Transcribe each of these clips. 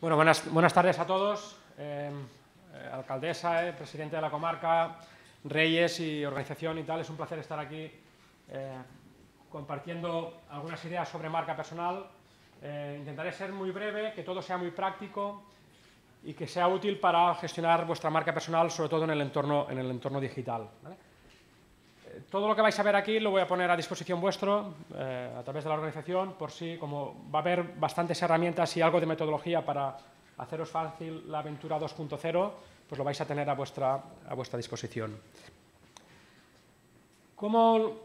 Bueno, buenas tardes a todos. Alcaldesa, presidente de la comarca, reyes y organización y tal. Es un placer estar aquí compartiendo algunas ideas sobre marca personal. Intentaré ser muy breve, que todo sea muy práctico y que sea útil para gestionar vuestra marca personal, sobre todo en el entorno digital, ¿vale? Todo lo que vais a ver aquí lo voy a poner a disposición vuestro a través de la organización, por si, como va a haber bastantes herramientas y algo de metodología para haceros fácil la aventura 2.0, pues lo vais a tener a vuestra disposición. ¿Cómo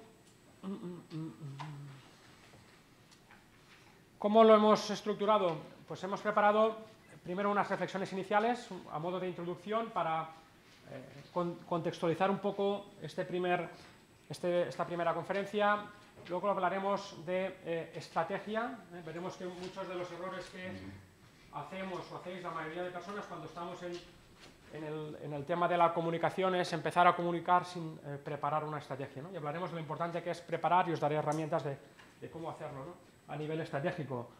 lo hemos estructurado? Pues hemos preparado primero unas reflexiones iniciales a modo de introducción para contextualizar un poco esta primera conferencia. Luego hablaremos de estrategia. Veremos que muchos de los errores que hacemos o hacéis la mayoría de personas cuando estamos en el tema de la comunicación es empezar a comunicar sin preparar una estrategia, ¿no? Y hablaremos de lo importante que es preparar y os daré herramientas de cómo hacerlo, ¿no? A nivel estratégico.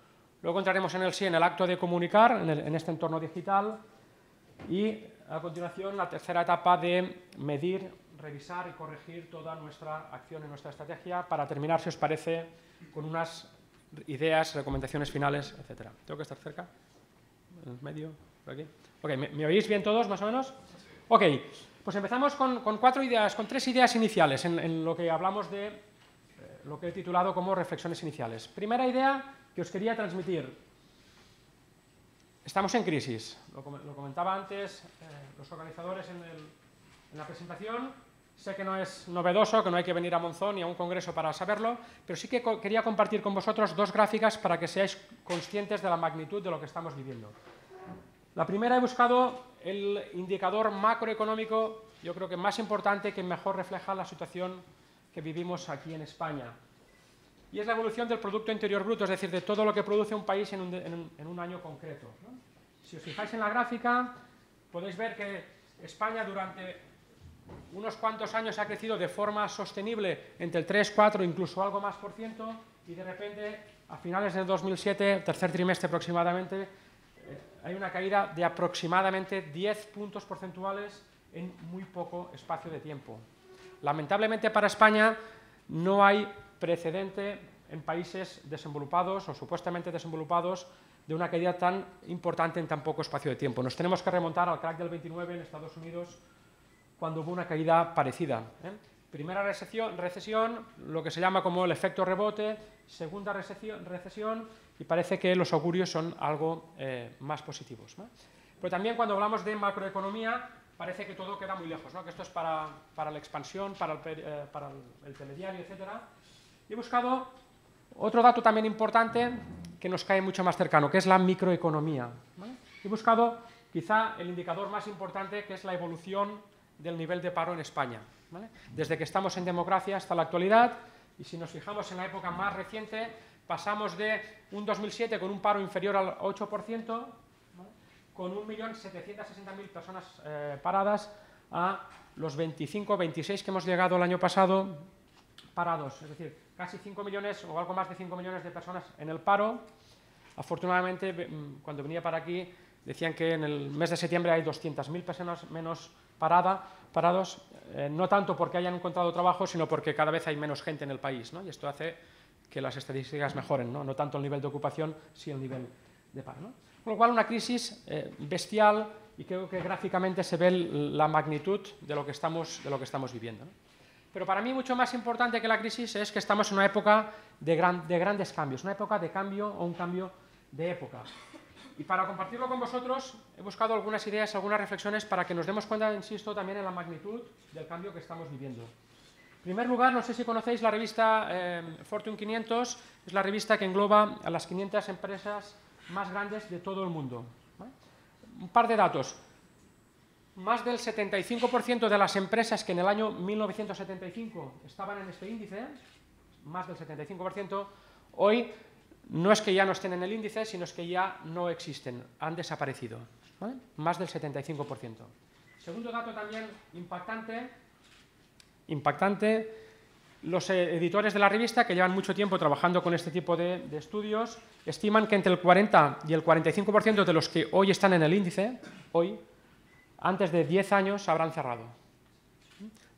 Luego entraremos en el acto de comunicar en este entorno digital y a continuación la tercera etapa de medir, revisar y corregir toda nuestra acción y nuestra estrategia para terminar, si os parece, con unas ideas, recomendaciones finales, etc. ¿Tengo que estar cerca? ¿En el medio? ¿Por aquí? Ok, ¿me oís bien todos, más o menos? Ok, pues empezamos con tres ideas iniciales en lo que hablamos de lo que he titulado como reflexiones iniciales. Primera idea que os quería transmitir. Estamos en crisis, lo comentaba antes los organizadores en la presentación. Sé que no es novedoso, que no hay que venir a Monzón ni a un congreso para saberlo, pero sí que quería compartir con vosotros dos gráficas para que seáis conscientes de la magnitud de lo que estamos viviendo. La primera, he buscado el indicador macroeconómico, yo creo que más importante, que mejor refleja la situación que vivimos aquí en España. Y es la evolución del Producto Interior Bruto, es decir, de todo lo que produce un país en un año concreto, ¿no? Si os fijáis en la gráfica, podéis ver que España durante unos cuantos años ha crecido de forma sostenible entre el 3, 4, incluso algo más por ciento, y de repente, a finales del 2007, tercer trimestre aproximadamente, hay una caída de aproximadamente 10 puntos porcentuales en muy poco espacio de tiempo. Lamentablemente para España no hay precedente en países desenvolupados o supuestamente desenvolupados de una caída tan importante en tan poco espacio de tiempo. Nos tenemos que remontar al crack del 29 en Estados Unidos, cuando hubo una caída parecida. Primera recesión, lo que se llama como el efecto rebote, segunda recesión, y parece que los augurios son algo más positivos, ¿no? Pero también cuando hablamos de macroeconomía, parece que todo queda muy lejos, ¿no? Que esto es para la expansión, para el telediario, etc. Y he buscado otro dato también importante que nos cae mucho más cercano, que es la microeconomía, ¿vale? He buscado quizá el indicador más importante, que es la evolución del nivel de paro en España, ¿vale? Desde que estamos en democracia hasta la actualidad, y si nos fijamos en la época más reciente, pasamos de un 2007 con un paro inferior al 8%, ¿vale? Con 1.760.000 personas paradas, a los 25, 26 que hemos llegado el año pasado parados, es decir, casi 5 millones o algo más de 5 millones de personas en el paro. Afortunadamente, cuando venía para aquí, decían que en el mes de septiembre hay 200.000 personas menos parados, no tanto porque hayan encontrado trabajo, sino porque cada vez hay menos gente en el país, ¿no? Y esto hace que las estadísticas mejoren, ¿no? No tanto el nivel de ocupación, sino el nivel de paro, ¿no? Con lo cual, una crisis bestial, y creo que gráficamente se ve la magnitud de lo que estamos viviendo, ¿no? Pero para mí mucho más importante que la crisis es que estamos en una época de grandes cambios, una época de cambio o un cambio de época. Y para compartirlo con vosotros he buscado algunas ideas, algunas reflexiones para que nos demos cuenta, insisto, también en la magnitud del cambio que estamos viviendo. En primer lugar, no sé si conocéis la revista Fortune 500, es la revista que engloba a las 500 empresas más grandes de todo el mundo, ¿vale? Un par de datos. Más del 75% de las empresas que en el año 1975 estaban en este índice, más del 75%, hoy no es que ya no estén en el índice, sino es que ya no existen, han desaparecido, ¿vale? Más del 75%. Segundo dato también impactante, Los editores de la revista, que llevan mucho tiempo trabajando con este tipo de estudios, estiman que entre el 40 y el 45% de los que hoy están en el índice, hoy, antes de 10 años habrán cerrado.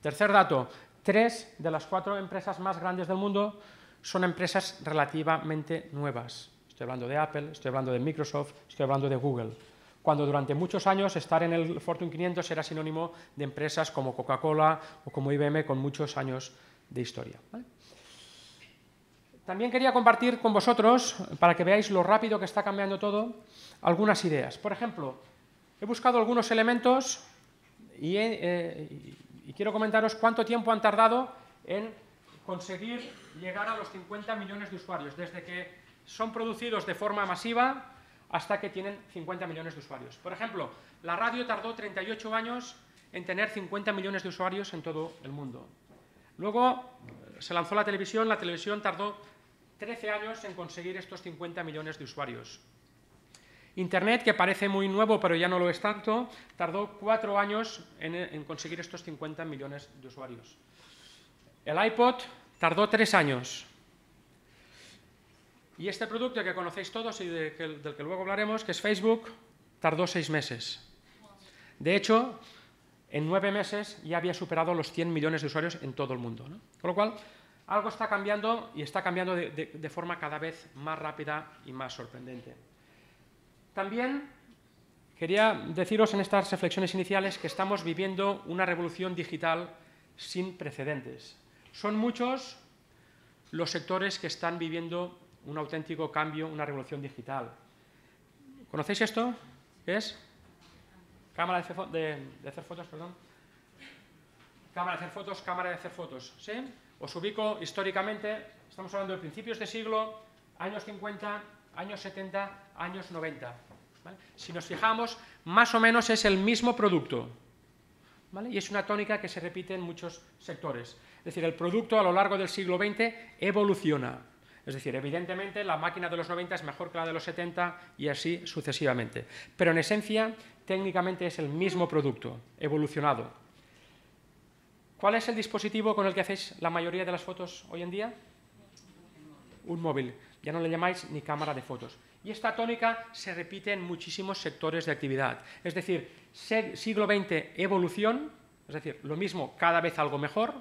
Tercer dato, 3 de las 4 empresas más grandes del mundo son empresas relativamente nuevas. Estoy hablando de Apple, estoy hablando de Microsoft, estoy hablando de Google. Cuando durante muchos años estar en el Fortune 500 era sinónimo de empresas como Coca-Cola o como IBM con muchos años de historia. ¿Vale? También quería compartir con vosotros, para que veáis lo rápido que está cambiando todo, algunas ideas. Por ejemplo, he buscado algunos elementos y quiero comentaros cuánto tiempo han tardado en conseguir llegar a los 50 millones de usuarios, desde que son producidos de forma masiva hasta que tienen 50 millones de usuarios. Por ejemplo, la radio tardó 38 años en tener 50 millones de usuarios en todo el mundo. Luego se lanzó la televisión tardó 13 años en conseguir estos 50 millones de usuarios. Internet, que parece muy nuevo pero ya no lo es tanto, tardó 4 años en conseguir estos 50 millones de usuarios. El iPod tardó 3 años. Y este producto que conocéis todos y del que luego hablaremos, que es Facebook, tardó 6 meses. De hecho, en 9 meses ya había superado los 100 millones de usuarios en todo el mundo, ¿no? Con lo cual, algo está cambiando y está cambiando de forma cada vez más rápida y más sorprendente. También quería deciros en estas reflexiones iniciales que estamos viviendo una revolución digital sin precedentes. Son muchos los sectores que están viviendo un auténtico cambio, una revolución digital. ¿Conocéis esto? ¿Qué es? Cámara de hacer fotos, perdón. Cámara de hacer fotos, ¿sí? Os ubico históricamente, estamos hablando de principios de siglo, años 50, años 70, años 90. ¿Vale? Si nos fijamos, más o menos es el mismo producto, ¿vale? Y es una tónica que se repite en muchos sectores. Es decir, el producto a lo largo del siglo XX evoluciona. Es decir, evidentemente la máquina de los 90 es mejor que la de los 70 y así sucesivamente. Pero en esencia, técnicamente es el mismo producto, evolucionado. ¿Cuál es el dispositivo con el que hacéis la mayoría de las fotos hoy en día? Un móvil. Ya no le llamáis ni cámara de fotos. Y esta tónica se repite en muchísimos sectores de actividad. Es decir, siglo XX, evolución, es decir, lo mismo, cada vez algo mejor.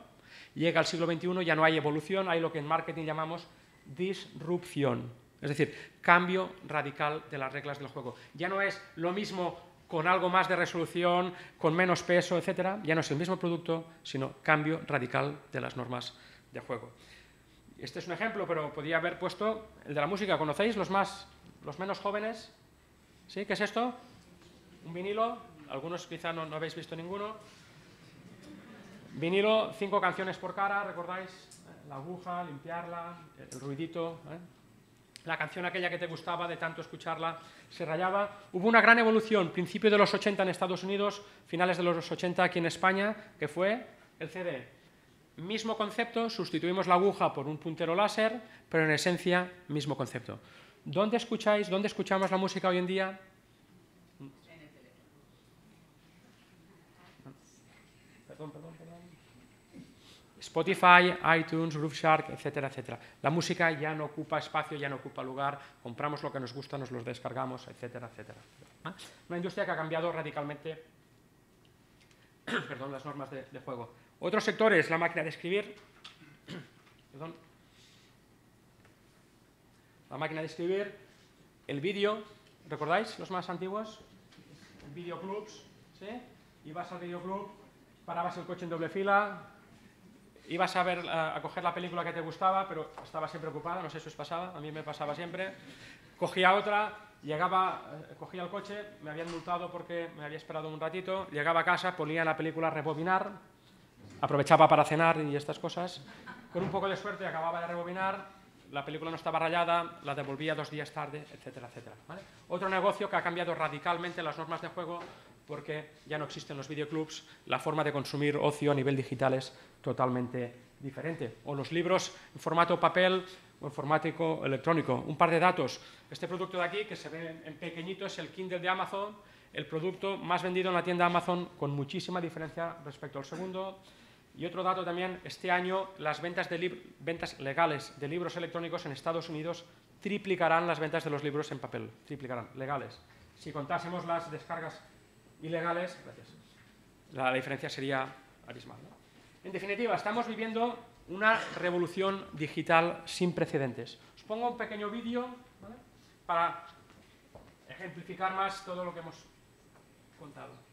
Llega al siglo XXI, ya no hay evolución, hay lo que en marketing llamamos disrupción. Es decir, cambio radical de las reglas del juego. Ya no es lo mismo con algo más de resolución, con menos peso, etcétera. Ya no es el mismo producto, sino cambio radical de las normas de juego. Este es un ejemplo, pero podría haber puesto el de la música. ¿Conocéis los menos jóvenes? ¿Sí? ¿Qué es esto? Un vinilo. Algunos quizá no habéis visto ninguno. Vinilo, 5 canciones por cara, ¿recordáis? La aguja, limpiarla, el ruidito, ¿eh? La canción aquella que te gustaba de tanto escucharla se rayaba. Hubo una gran evolución, principio de los 80 en Estados Unidos, finales de los 80 aquí en España, que fue el CD. Mismo concepto, sustituimos la aguja por un puntero láser, pero en esencia, mismo concepto. ¿Dónde escuchamos la música hoy en día? En el teléfono. Perdón. Spotify, iTunes, Grooveshark, etcétera, etcétera. La música ya no ocupa espacio, ya no ocupa lugar, compramos lo que nos gusta, nos lo descargamos, etcétera, etcétera. Una industria que ha cambiado radicalmente las normas de juego. Otro sector es la máquina de escribir. La máquina de escribir, el vídeo, ¿recordáis los más antiguos? Videoclubs, ¿sí? Ibas al videoclub, parabas el coche en doble fila, ibas a coger la película que te gustaba, pero estabas siempre ocupada, no sé si os pasaba, a mí me pasaba siempre. Cogía otra, cogía el coche, me habían multado porque me había esperado un ratito, llegaba a casa, ponía la película a rebobinar, aprovechaba para cenar y estas cosas. Con un poco de suerte acababa de rebobinar, la película no estaba rayada, la devolvía 2 días tarde, etcétera, etcétera. ¿Vale? Otro negocio que ha cambiado radicalmente las normas de juego porque ya no existen los videoclubs, la forma de consumir ocio a nivel digital es totalmente diferente. O los libros en formato papel o en formato electrónico. Un par de datos. Este producto de aquí, que se ve en pequeñito, es el Kindle de Amazon, el producto más vendido en la tienda Amazon con muchísima diferencia respecto al segundo. Y otro dato también, este año las ventas legales de libros electrónicos en Estados Unidos triplicarán las ventas de los libros en papel, triplicarán, legales. Si contásemos las descargas ilegales, la diferencia sería abismal, ¿no? En definitiva, estamos viviendo una revolución digital sin precedentes. Os pongo un pequeño vídeo, ¿vale?, para ejemplificar más todo lo que hemos contado.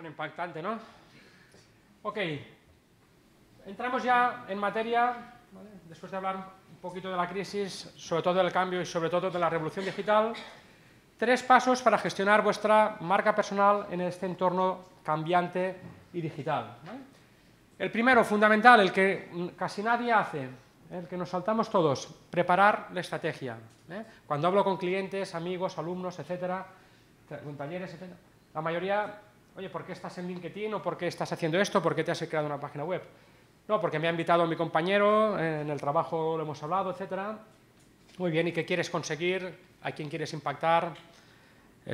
Impactante, ¿no? Ok, entramos ya en materia, ¿vale?, después de hablar un poquito de la crisis, sobre todo del cambio y sobre todo de la revolución digital. 3 pasos para gestionar vuestra marca personal en este entorno cambiante y digital, ¿vale? El primero, fundamental, el que casi nadie hace, el que nos saltamos todos, preparar la estrategia, ¿eh? Cuando hablo con clientes, amigos, alumnos, etcétera, con talleres, etcétera, la mayoría: oye, ¿por qué estás en LinkedIn? ¿O por qué estás haciendo esto? ¿Por qué te has creado una página web? No, porque me ha invitado mi compañero, en el trabajo lo hemos hablado, etcétera. Muy bien, ¿y qué quieres conseguir? ¿A quién quieres impactar?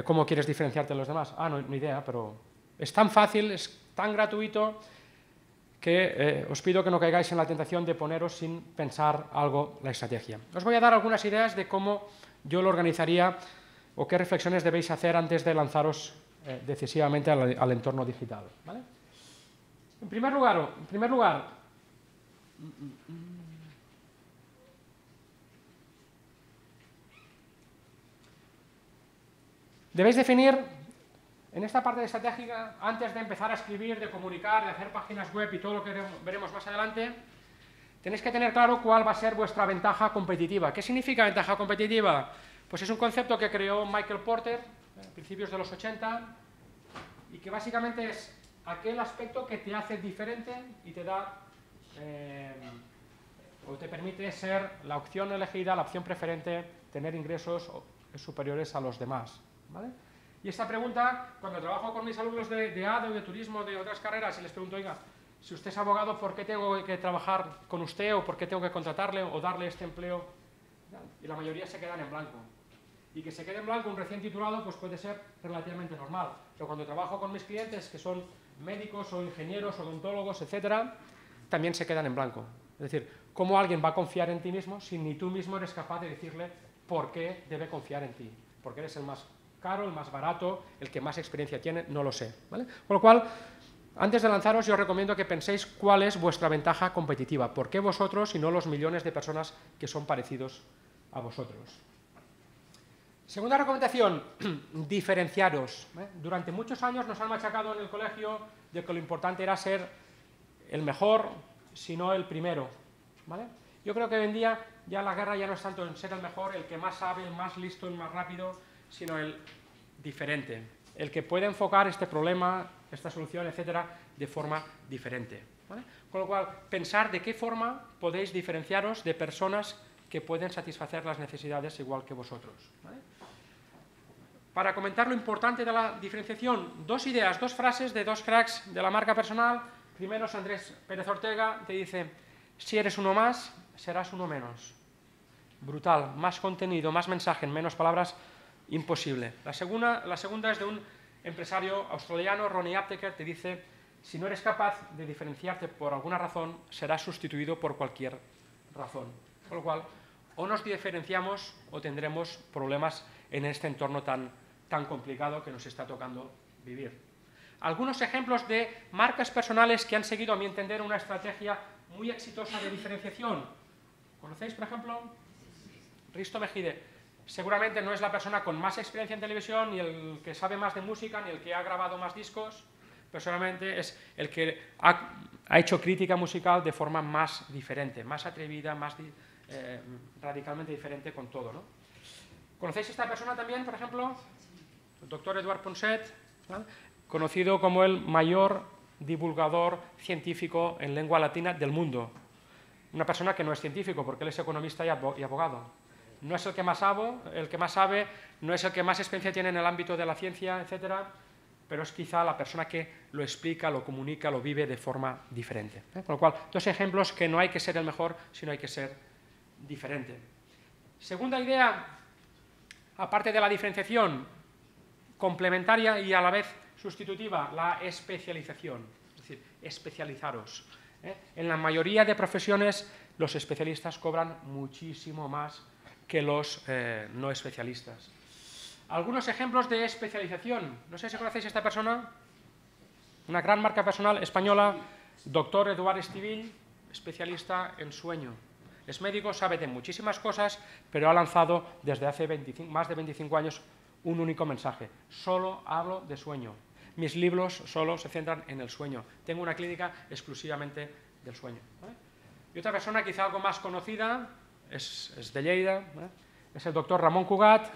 ¿Cómo quieres diferenciarte de los demás? Ah, no, ni idea, pero es tan fácil, es tan gratuito, que os pido que no caigáis en la tentación de poneros sin pensar algo la estrategia. Os voy a dar algunas ideas de cómo yo lo organizaría o qué reflexiones debéis hacer antes de lanzaros decisivamente al entorno digital, ¿vale? En primer lugar, debéis definir En esta parte de estratégica, antes de empezar a escribir, de comunicar, de hacer páginas web y todo lo que veremos más adelante, tenéis que tener claro cuál va a ser vuestra ventaja competitiva. ¿Qué significa ventaja competitiva? Pues es un concepto que creó Michael Porter a principios de los 80 y que básicamente es aquel aspecto que te hace diferente y te da o te permite ser la opción elegida, la opción preferente, tener ingresos superiores a los demás, ¿vale? Y esta pregunta, cuando trabajo con mis alumnos de ADE o de turismo, de otras carreras, y les pregunto, oiga, si usted es abogado, ¿por qué tengo que trabajar con usted o por qué tengo que contratarle o darle este empleo? Y la mayoría se quedan en blanco. Y que se quede en blanco un recién titulado pues puede ser relativamente normal. Pero cuando trabajo con mis clientes, que son médicos o ingenieros, odontólogos, etcétera, también se quedan en blanco. Es decir, ¿cómo alguien va a confiar en ti mismo si ni tú mismo eres capaz de decirle por qué debe confiar en ti? Porque eres el más caro, el más barato, el que más experiencia tiene, no lo sé, ¿vale? Con lo cual, antes de lanzaros, yo os recomiendo que penséis cuál es vuestra ventaja competitiva. ¿Por qué vosotros y no los millones de personas que son parecidos a vosotros? Segunda recomendación, diferenciaros. Durante muchos años nos han machacado en el colegio de que lo importante era ser el mejor, sino el primero, ¿vale? Yo creo que hoy en día ya la guerra ya no es tanto en ser el mejor, el que más sabe, el más listo, el más rápido, sino el diferente, el que puede enfocar este problema, esta solución, etcétera, de forma diferente, ¿vale? Con lo cual, pensar de qué forma podéis diferenciaros de personas que pueden satisfacer las necesidades igual que vosotros, ¿vale? Para comentar lo importante de la diferenciación, dos ideas, dos frases de dos cracks de la marca personal. Primero es Andrés Pérez Ortega, que dice, si eres uno más, serás uno menos. Brutal, más contenido, más mensaje, en menos palabras, imposible. La segunda es de un empresario australiano, Ronnie Apteker, que dice, si no eres capaz de diferenciarte por alguna razón, serás sustituido por cualquier razón. Con lo cual, o nos diferenciamos o tendremos problemas en este entorno tan complicado que nos está tocando vivir. Algunos ejemplos de marcas personales que han seguido, a mi entender, una estrategia muy exitosa de diferenciación. ¿Conocéis, por ejemplo? Risto Mejide. Seguramente no es la persona con más experiencia en televisión, ni el que sabe más de música, ni el que ha grabado más discos. Personalmente es el que ha hecho crítica musical de forma más diferente, más atrevida, más radicalmente diferente con todo, ¿no? ¿Conocéis a esta persona también, por ejemplo? El doctor Eduard Ponset, ¿no? Conocido como el mayor divulgador científico en lengua latina del mundo. Una persona que no es científico, porque él es economista y abogado. No es el que más sabe, no es el que más experiencia tiene en el ámbito de la ciencia, etcétera, pero es quizá la persona que lo explica, lo comunica, lo vive de forma diferente. Con lo cual, dos ejemplos que no hay que ser el mejor, sino hay que ser diferente. Segunda idea, aparte de la diferenciación, complementaria y a la vez sustitutiva, la especialización, es decir, especializaros. En la mayoría de profesiones, los especialistas cobran muchísimo más que los no especialistas. Algunos ejemplos de especialización. No sé si conocéis a esta persona, una gran marca personal española, doctor Eduard Estivill, especialista en sueño. Es médico, sabe de muchísimas cosas, pero ha lanzado desde hace más de 25 años un único mensaje. Solo hablo de sueño. Mis libros solo se centran en el sueño. Tengo una clínica exclusivamente del sueño, ¿vale? Y otra persona quizá algo más conocida, es de Lleida, ¿vale? Es el doctor Ramón Cugat.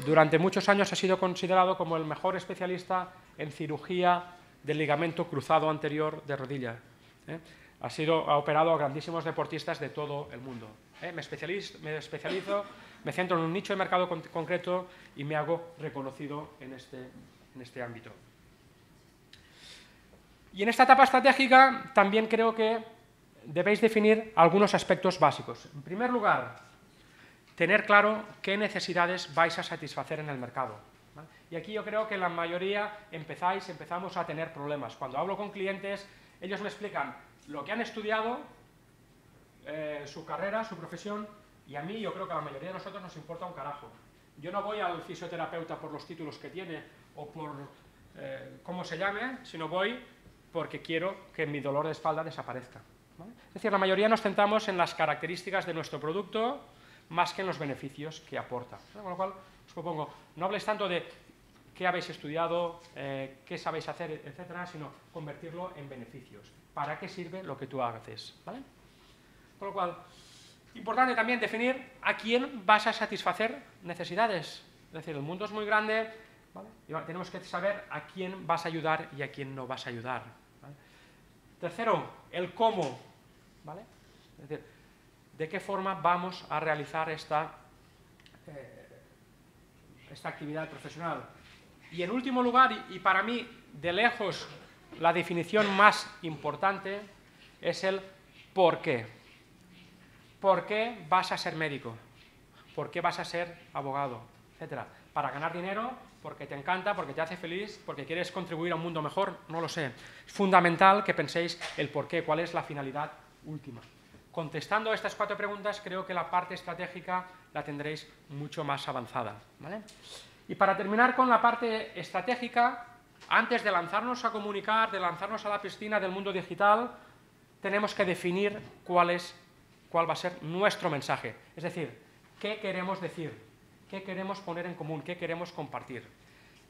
Durante muchos años ha sido considerado como el mejor especialista en cirugía del ligamento cruzado anterior de rodilla. Ha operado a grandísimos deportistas de todo el mundo. Me especializo, me centro en un nicho de mercado concreto y me hago reconocido en este ámbito. Y en esta etapa estratégica también creo que debéis definir algunos aspectos básicos. En primer lugar, tener claro qué necesidades vais a satisfacer en el mercado, ¿vale? Y aquí yo creo que la mayoría empezamos a tener problemas. Cuando hablo con clientes, ellos me explican lo que han estudiado, su carrera, su profesión, y a mí yo creo que a la mayoría de nosotros nos importa un carajo. Yo no voy al fisioterapeuta por los títulos que tiene o por cómo se llame, sino voy porque quiero que mi dolor de espalda desaparezca, ¿vale? Es decir, la mayoría nos centramos en las características de nuestro producto más que en los beneficios que aporta. Con lo cual, os propongo, no habléis tanto de qué habéis estudiado, qué sabéis hacer, etcétera, sino convertirlo en beneficios. ¿Para qué sirve lo que tú haces? ¿Vale? Con lo cual, importante también definir a quién vas a satisfacer necesidades. Es decir, el mundo es muy grande, ¿vale? Y tenemos que saber a quién vas a ayudar y a quién no vas a ayudar, ¿vale? Tercero, el cómo, ¿vale? Es decir, de qué forma vamos a realizar esta actividad profesional. Y en último lugar, y para mí de lejos la definición más importante, es el por qué. ¿Por qué vas a ser médico? ¿Por qué vas a ser abogado? Etcétera. ¿Para ganar dinero? ¿Porque te encanta? ¿Porque te hace feliz? ¿Porque quieres contribuir a un mundo mejor? No lo sé. Es fundamental que penséis el por qué, cuál es la finalidad última. Contestando a estas 4 preguntas, creo que la parte estratégica la tendréis mucho más avanzada, ¿vale? Y para terminar con la parte estratégica, antes de lanzarnos a comunicar, de lanzarnos a la piscina del mundo digital, tenemos que definir cuál va a ser nuestro mensaje. Es decir, qué queremos decir, qué queremos poner en común, qué queremos compartir.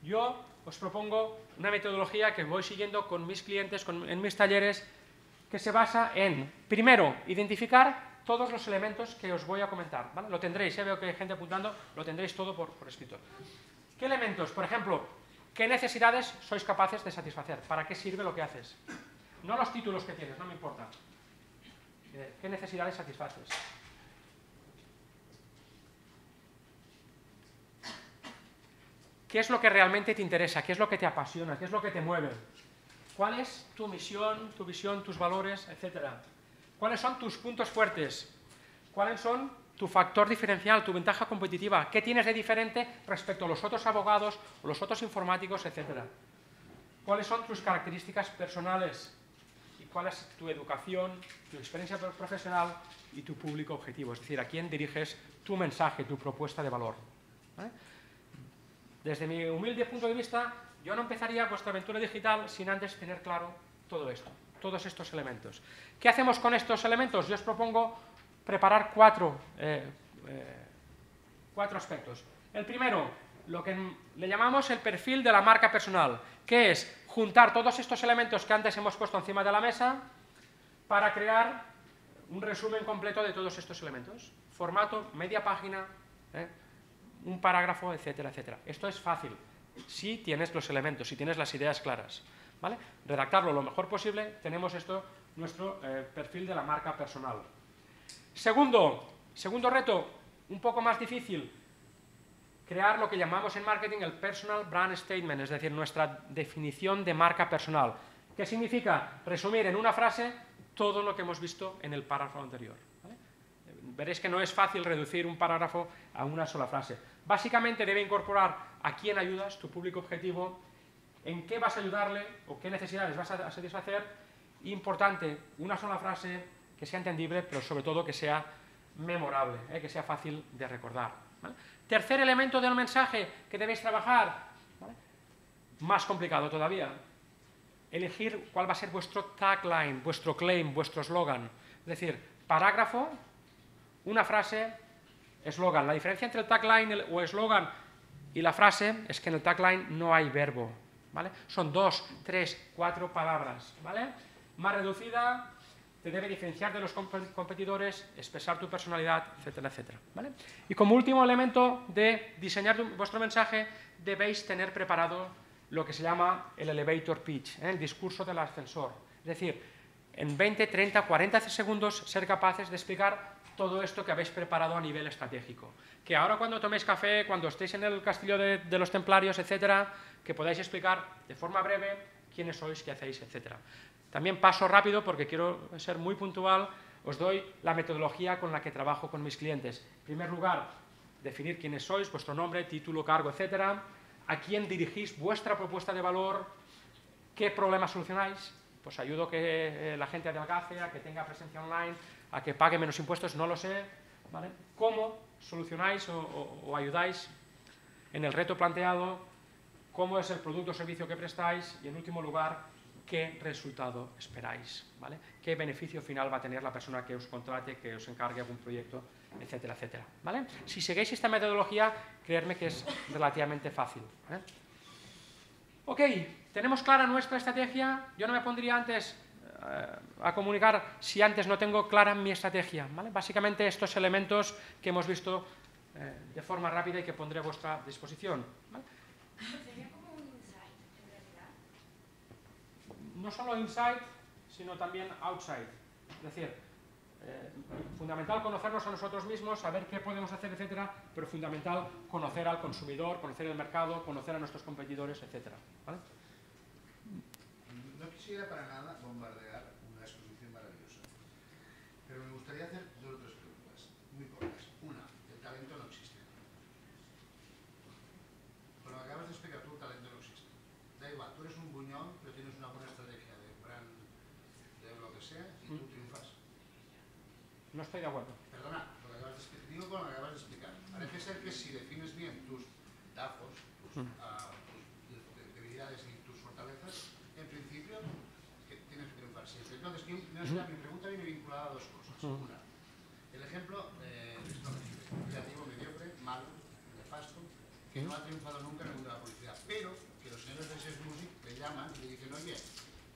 Yo os propongo una metodología que voy siguiendo con mis clientes, en mis talleres, que se basa en, primero, identificar todos los elementos que os voy a comentar, ¿vale? Lo tendréis, veo que hay gente apuntando, lo tendréis todo por escrito. ¿Qué elementos? Por ejemplo, ¿qué necesidades sois capaces de satisfacer? ¿Para qué sirve lo que haces? No los títulos que tienes, no me importa. ¿Qué necesidades satisfaces? ¿Qué es lo que realmente te interesa? ¿Qué es lo que te apasiona? ¿Qué es lo que te mueve? ¿Cuál es tu misión, tu visión, tus valores, etcétera? ¿Cuáles son tus puntos fuertes? ¿Cuáles son tu factor diferencial, tu ventaja competitiva? ¿Qué tienes de diferente respecto a los otros abogados o los otros informáticos, etcétera? ¿Cuáles son tus características personales? ¿Y cuál es tu educación, tu experiencia profesional y tu público objetivo? Es decir, a quién diriges tu mensaje, tu propuesta de valor, ¿vale? Desde mi humilde punto de vista, yo no empezaría vuestra aventura digital sin antes tener claro todo esto, todos estos elementos. ¿Qué hacemos con estos elementos? Yo os propongo preparar 4 aspectos. El primero, lo que le llamamos el perfil de la marca personal, que es juntar todos estos elementos que antes hemos puesto encima de la mesa para crear un resumen completo de todos estos elementos. Formato, media página, un parágrafo, etcétera, etcétera. Esto es fácil si tienes los elementos, si tienes las ideas claras, ¿vale? Redactarlo lo mejor posible, tenemos esto, nuestro perfil de la marca personal. Segundo reto, un poco más difícil, crear lo que llamamos en marketing el personal brand statement, es decir, nuestra definición de marca personal. ¿Qué significa? Resumir en una frase todo lo que hemos visto en el párrafo anterior, ¿vale? Veréis que no es fácil reducir un parágrafo a una sola frase. Básicamente debe incorporar a quién ayudas, tu público objetivo, en qué vas a ayudarle o qué necesidades vas a satisfacer. Importante, una sola frase que sea entendible, pero sobre todo que sea memorable, que sea fácil de recordar, ¿vale? Tercer elemento del mensaje que debéis trabajar, ¿vale? Más complicado todavía, elegir cuál va a ser vuestro tagline, vuestro claim, vuestro eslogan. Es decir, parágrafo, una frase, eslogan. La diferencia entre el tagline o eslogan y la frase es que en el tagline no hay verbo, ¿vale? Son 2, 3, 4 palabras, ¿vale? Más reducida, te debe diferenciar de los competidores, expresar tu personalidad, etcétera, etcétera, ¿vale? Y como último elemento de diseñar vuestro mensaje, debéis tener preparado lo que se llama el elevator pitch, el discurso del ascensor. Es decir, en 20, 30, 40 segundos ser capaces de explicar todo esto que habéis preparado a nivel estratégico. Que ahora cuando toméis café, cuando estéis en el castillo de los templarios, etcétera, que podáis explicar de forma breve quiénes sois, qué hacéis, etcétera. También paso rápido porque quiero ser muy puntual, os doy la metodología con la que trabajo con mis clientes. En primer lugar, definir quiénes sois, vuestro nombre, título, cargo, etcétera, a quién dirigís vuestra propuesta de valor, qué problemas solucionáis. Pues ayudo a que la gente adelgace, a que tenga presencia online, a que pague menos impuestos, no lo sé, ¿vale? ¿Cómo solucionáis o ayudáis en el reto planteado? ¿Cómo es el producto o servicio que prestáis? Y en último lugar, ¿qué resultado esperáis? ¿Vale? ¿Qué beneficio final va a tener la persona que os contrate, que os encargue algún proyecto, etcétera, etcétera? ¿Vale? Si seguís esta metodología, creedme que es relativamente fácil, ¿eh? Ok, tenemos clara nuestra estrategia. Yo no me pondría antes a comunicar si antes no tengo clara mi estrategia, ¿vale? Básicamente estos elementos que hemos visto de forma rápida y que pondré a vuestra disposición, ¿vale? Sería como un insight, en realidad. No solo inside, sino también outside. Es decir, fundamental conocernos a nosotros mismos, saber qué podemos hacer, etcétera, pero fundamental conocer al consumidor, conocer el mercado, conocer a nuestros competidores, etcétera, ¿vale? No quisiera para nada bombardear una exposición maravillosa, pero me gustaría hacer dos o tres preguntas, muy cortas. Una, el talento no existe. Por lo que acabas de explicar tú, el talento no existe. Da igual, tú eres un buñón, pero tienes una buena estrategia de brand, de lo que sea, y tú triunfas. No estoy de acuerdo. Perdona, lo que acabas de explicar, digo con lo que acabas de explicar. Parece ser que si defines bien tus tafos, tus debilidades y tus fortalezas, en principio que tienes que triunfar siempre. Entonces, mi pregunta viene vinculada a dos cosas. Una, el ejemplo creativo, mediocre, malo, nefasto, que no ha triunfado nunca en el mundo de la publicidad, pero que los señores de Chess Music le llaman y le dicen, oye,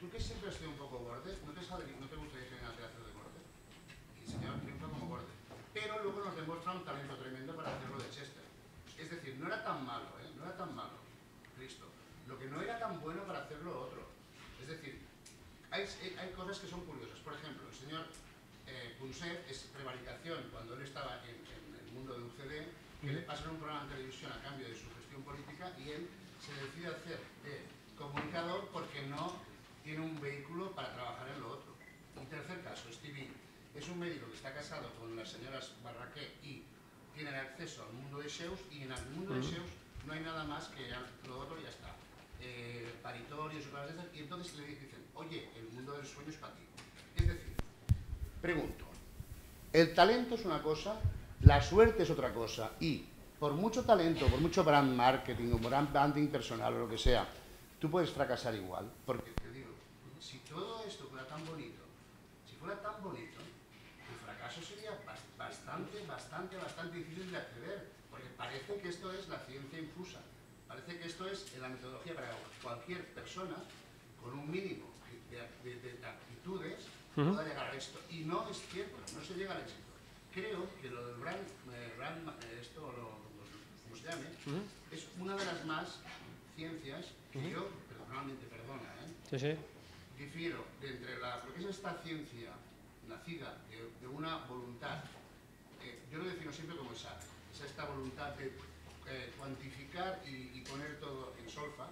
tú que siempre has sido un poco borde, ¿no te gustaría ser el teatro de borde? Y el señor triunfa como borde. Pero luego nos demuestra un talento tremendo para hacerlo de Chester. Es decir, no era tan malo, no era tan malo, Cristo. Lo que no era tan bueno para hacerlo otro. Es decir, hay cosas que son curiosas. Por ejemplo, el señor Punset es prevaricación cuando él estaba en el mundo de UCD, que le pasan un programa de televisión a cambio de su gestión política y él se decide hacer de comunicador porque no tiene un vehículo para trabajar en lo otro. Y tercer caso, Stevie es un médico que está casado con las señoras Barraqué y tienen acceso al mundo de Sheus, y en el mundo de Sheus no hay nada más que lo otro y ya está. Paritorios y cosas de esas, y entonces le dicen, oye, el mundo del sueño es para ti. Es decir, pregunto, el talento es una cosa, la suerte es otra cosa, y por mucho talento, por mucho brand marketing o brand branding personal o lo que sea, tú puedes fracasar igual, porque te digo, si todo esto fuera tan bonito, el fracaso sería bastante difícil de acceder, porque parece que esto es la ciencia infusa, parece que esto es la metodología para cualquier persona con un mínimo de actitudes pueda llegar a esto, y no es cierto, no se llega al éxito. Creo que lo del brand esto, como se llame, es una de las más ciencias que yo, personalmente, difiero de entre porque es esta ciencia nacida de una voluntad, yo lo defino siempre como es esta voluntad de cuantificar y poner todo en solfa,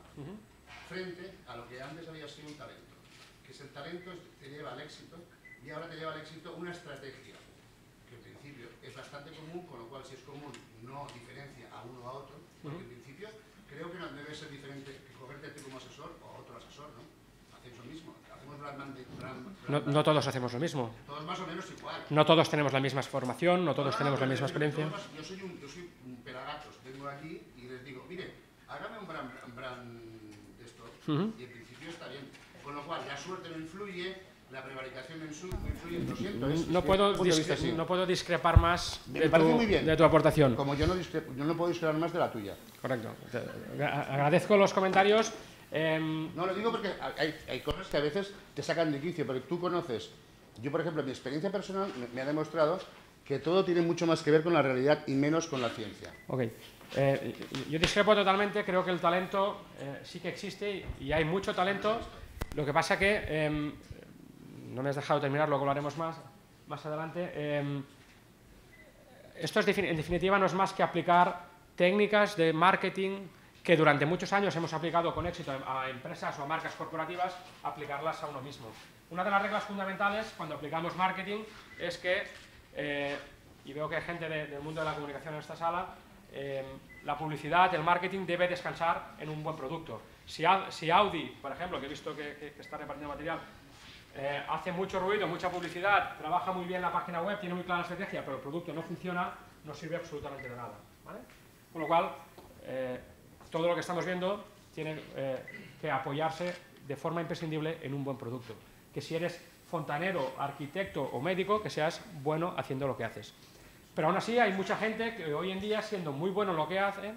frente a lo que antes había sido un talento, que es el talento te lleva al éxito, y ahora te lleva al éxito una estrategia, que en principio es bastante común, con lo cual si es común no diferencia a uno a otro, porque en principio creo que no debe ser diferente que cogerte a ti como asesor o a otro asesor, ¿no? Hacéis lo mismo, hacemos no todos hacemos lo mismo. Todos más o menos igual. No todos tenemos la misma formación, no todos tenemos la misma experiencia. Yo soy un pelagatos, vengo aquí y les digo, mire, hágame un brand de esto, y en principio está bien. Con lo cual, la suerte no influye, la prevaricación no influye, lo siento. No puedo discrepar más de tu aportación. Como yo no puedo discrepar más de la tuya. Correcto. Agradezco los comentarios. No, lo digo porque hay cosas que a veces te sacan de quicio, porque tú conoces. Yo, por ejemplo, mi experiencia personal me ha demostrado que todo tiene mucho más que ver con la realidad y menos con la ciencia. Ok. Yo discrepo totalmente, creo que el talento sí que existe y hay mucho talento. Lo que pasa que, no me has dejado terminar, luego lo haremos más adelante. Esto en definitiva no es más que aplicar técnicas de marketing que durante muchos años hemos aplicado con éxito a empresas o a marcas corporativas, aplicarlas a uno mismo. Una de las reglas fundamentales cuando aplicamos marketing es que, y veo que hay gente del mundo de la comunicación en esta sala, la publicidad, el marketing debe descansar en un buen producto. Si Audi, por ejemplo, que he visto que está repartiendo material, hace mucho ruido, mucha publicidad, trabaja muy bien la página web, tiene muy clara la estrategia, pero el producto no funciona, no sirve absolutamente de nada, ¿vale? Con lo cual, todo lo que estamos viendo tiene que apoyarse de forma imprescindible en un buen producto. Que si eres fontanero, arquitecto o médico, que seas bueno haciendo lo que haces. Pero aún así hay mucha gente que hoy en día, siendo muy bueno en lo que hace,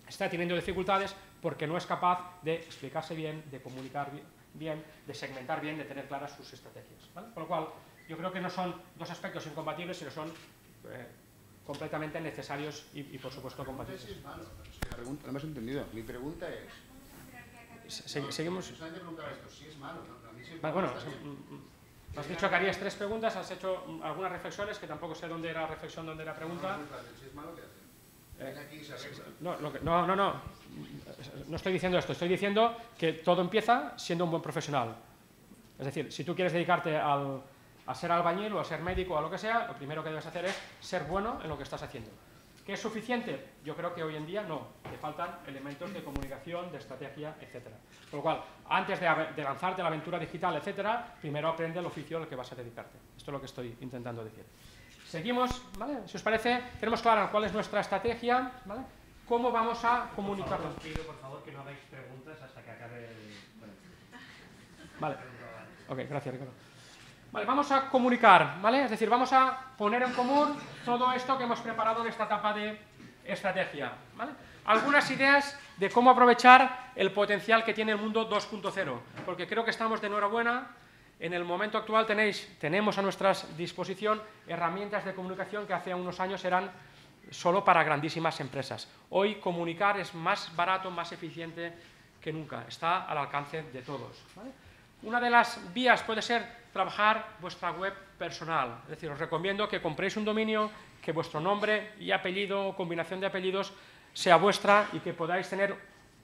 está teniendo dificultades porque no es capaz de explicarse bien, de comunicar bien, de segmentar bien, de tener claras sus estrategias, ¿vale? Con lo cual, yo creo que no son dos aspectos incompatibles, sino son completamente necesarios y por supuesto, compatibles. No sé si es malo, pero es que la pregunta, no me has entendido. Mi pregunta es... Seguimos. Solamente preguntaba esto, si es malo, ¿no? A mí sí me Bueno, gusta bien. has dicho que harías 3 preguntas, has hecho algunas reflexiones, que tampoco sé dónde era reflexión, dónde era pregunta. No, si es malo, ¿qué hacen? Ven aquí y se arregla. No estoy diciendo esto, estoy diciendo que todo empieza siendo un buen profesional. Es decir, si tú quieres dedicarte a ser albañil o a ser médico o a lo que sea, lo primero que debes hacer es ser bueno en lo que estás haciendo. ¿Qué es suficiente? Yo creo que hoy en día no, te faltan elementos de comunicación, de estrategia, etc. Con lo cual, antes de lanzarte a la aventura digital, etc., primero aprende el oficio al que vas a dedicarte. Esto es lo que estoy intentando decir. Seguimos, ¿vale? Si os parece, tenemos clara cuál es nuestra estrategia, ¿vale? ¿Cómo vamos a comunicarlo? Os pido, por favor, que no hagáis preguntas hasta que acabe el... Vale. Ok, gracias, Ricardo. Vale, vamos a comunicar, ¿vale? Es decir, vamos a poner en común todo esto que hemos preparado en esta etapa de estrategia, ¿vale? Algunas ideas de cómo aprovechar el potencial que tiene el mundo 2.0, porque creo que estamos de enhorabuena. En el momento actual tenemos a nuestra disposición herramientas de comunicación que hace unos años eran solo para grandísimas empresas. Hoy comunicar es más barato, más eficiente que nunca, está al alcance de todos, ¿vale? Una de las vías puede ser trabajar vuestra web personal, es decir, os recomiendo que compréis un dominio, que vuestro nombre y apellido o combinación de apellidos sea vuestra y que podáis tener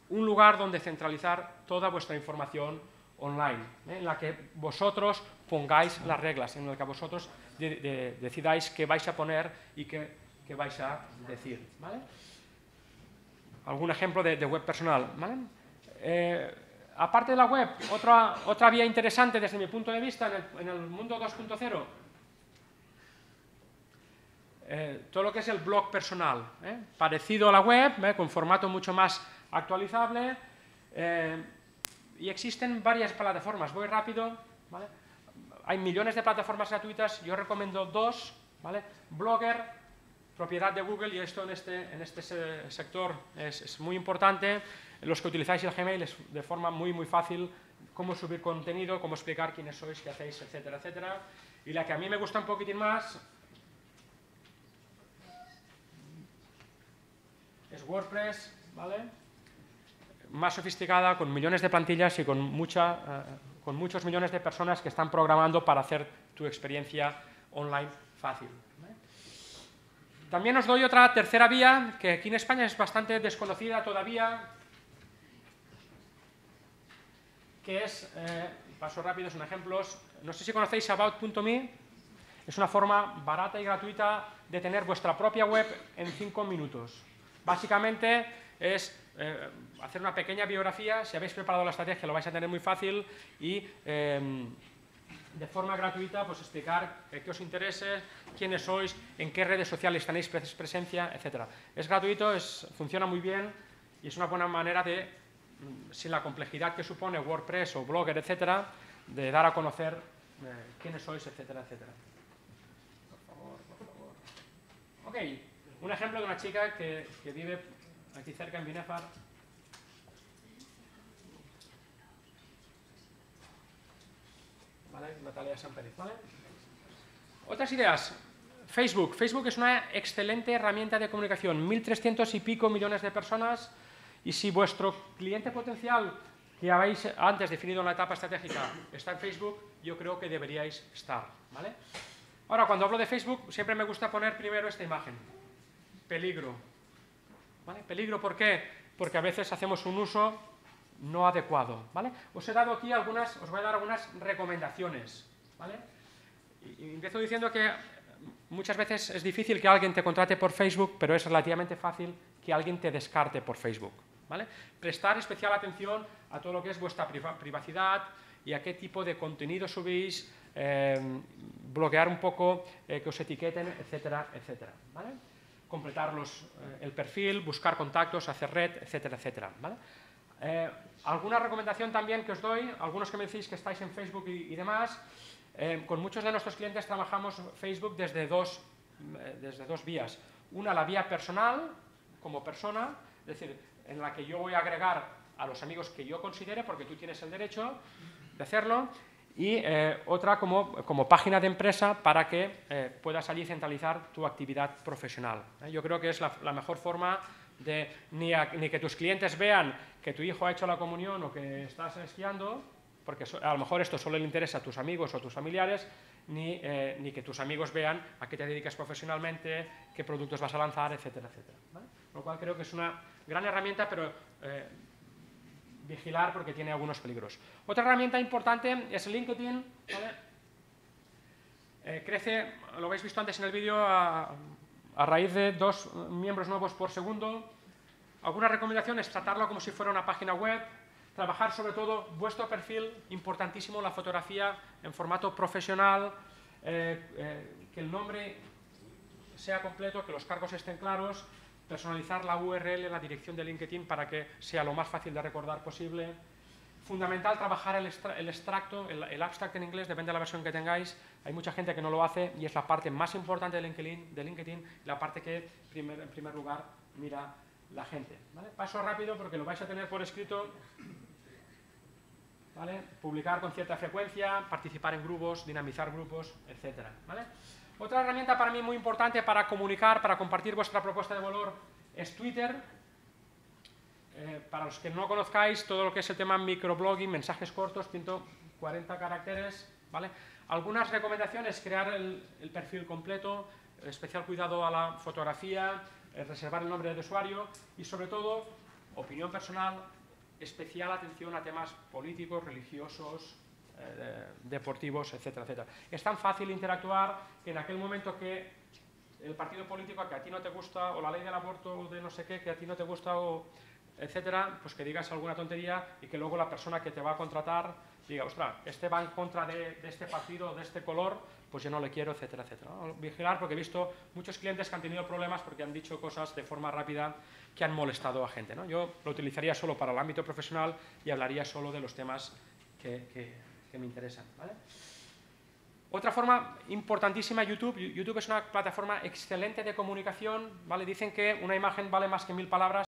un lugar donde centralizar toda vuestra información online, en la que vosotros pongáis las reglas, en la que vosotros decidáis qué vais a poner y qué vais a decir, ¿vale? Algún ejemplo de web personal, ¿vale? Aparte de la web, otra vía interesante desde mi punto de vista en el mundo 2.0, todo lo que es el blog personal, parecido a la web, con formato mucho más actualizable, y existen varias plataformas. Voy rápido, ¿vale? Hay millones de plataformas gratuitas, yo recomiendo 2, ¿vale? Blogger, propiedad de Google, y esto en este sector es muy importante. Los que utilizáis el Gmail es de forma muy fácil cómo subir contenido, cómo explicar quiénes sois, qué hacéis, etcétera, etcétera. Y la que a mí me gusta un poquitín más es WordPress, ¿vale? Más sofisticada, con millones de plantillas y con muchos millones de personas que están programando para hacer tu experiencia online fácil, ¿vale? También os doy otra tercera vía, que aquí en España es bastante desconocida todavía, que es, paso rápido, son ejemplos, no sé si conocéis About.me, es una forma barata y gratuita de tener vuestra propia web en 5 minutos. Básicamente es hacer una pequeña biografía, si habéis preparado la estrategia lo vais a tener muy fácil y de forma gratuita pues explicar qué os interese, quiénes sois, en qué redes sociales tenéis presencia, etc. Es gratuito, funciona muy bien y es una buena manera de, sin la complejidad que supone WordPress o Blogger, etcétera, de dar a conocer quiénes sois, etcétera, etcétera. Por favor. Ok, un ejemplo de una chica que vive aquí cerca en Binefar. ¿Vale? Natalia Sanpérez, ¿vale? Otras ideas. Facebook. Facebook es una excelente herramienta de comunicación. 1.300 y pico millones de personas. Y si vuestro cliente potencial que habéis antes definido en la etapa estratégica está en Facebook, yo creo que deberíais estar, ¿vale? Ahora, cuando hablo de Facebook, siempre me gusta poner primero esta imagen. Peligro. ¿Vale? Peligro, ¿por qué? Porque a veces hacemos un uso no adecuado, ¿vale? Os he dado aquí os voy a dar algunas recomendaciones, ¿vale? Y empiezo diciendo que muchas veces es difícil que alguien te contrate por Facebook, pero es relativamente fácil que alguien te descarte por Facebook, ¿vale? Prestar especial atención a todo lo que es vuestra privacidad y a qué tipo de contenido subís, bloquear un poco, que os etiqueten, etcétera, etcétera, ¿vale? Completar el perfil, buscar contactos, hacer red, etcétera, etcétera, ¿vale? Alguna recomendación también que os doy, algunos que me decís que estáis en Facebook y demás, con muchos de nuestros clientes trabajamos Facebook desde dos vías. Una, la vía personal, como persona, es decir, en la que yo voy a agregar a los amigos que yo considere, porque tú tienes el derecho de hacerlo, y otra como página de empresa para que puedas allí centralizar tu actividad profesional. Yo creo que es la mejor forma de ni que tus clientes vean que tu hijo ha hecho la comunión o que estás esquiando, porque a lo mejor esto solo le interesa a tus amigos o tus familiares, ni que tus amigos vean a qué te dedicas profesionalmente, qué productos vas a lanzar, etcétera, etcétera. ¿Vale? Lo cual creo que es una gran herramienta, pero vigilar porque tiene algunos peligros. Otra herramienta importante es LinkedIn. ¿Vale? Crece, lo habéis visto antes en el vídeo, a raíz de 2 miembros nuevos por segundo. Alguna recomendación es tratarlo como si fuera una página web, trabajar sobre todo vuestro perfil, importantísimo la fotografía en formato profesional, que el nombre sea completo, que los cargos estén claros, personalizar la URL, la dirección de LinkedIn para que sea lo más fácil de recordar posible. Fundamental trabajar el extracto, el abstract en inglés, depende de la versión que tengáis. Hay mucha gente que no lo hace y es la parte más importante de LinkedIn, la parte que en primer lugar mira la gente. ¿Vale? Paso rápido porque lo vais a tener por escrito. ¿Vale? Publicar con cierta frecuencia, participar en grupos, dinamizar grupos, etc. ¿Vale? Otra herramienta para mí muy importante para comunicar, para compartir vuestra propuesta de valor es Twitter. Para los que no conozcáis todo lo que es el tema microblogging, mensajes cortos, 140 caracteres, ¿vale? Algunas recomendaciones: crear el perfil completo, especial cuidado a la fotografía, reservar el nombre de usuario y sobre todo, opinión personal, especial atención a temas políticos, religiosos, deportivos, etcétera, etcétera. Es tan fácil interactuar que en aquel momento que el partido político que a ti no te gusta, o la ley del aborto o de no sé qué, que a ti no te gusta, o etcétera, pues que digas alguna tontería y que luego la persona que te va a contratar diga, ostras, este va en contra de este partido, de este color, pues yo no le quiero, etcétera, etcétera. ¿No? Vigilar, porque he visto muchos clientes que han tenido problemas porque han dicho cosas de forma rápida que han molestado a gente, ¿no? Yo lo utilizaría solo para el ámbito profesional y hablaría solo de los temas que me interesan, ¿vale? Otra forma importantísima, YouTube. YouTube es una plataforma excelente de comunicación, ¿vale? Dicen que una imagen vale más que 1000 palabras.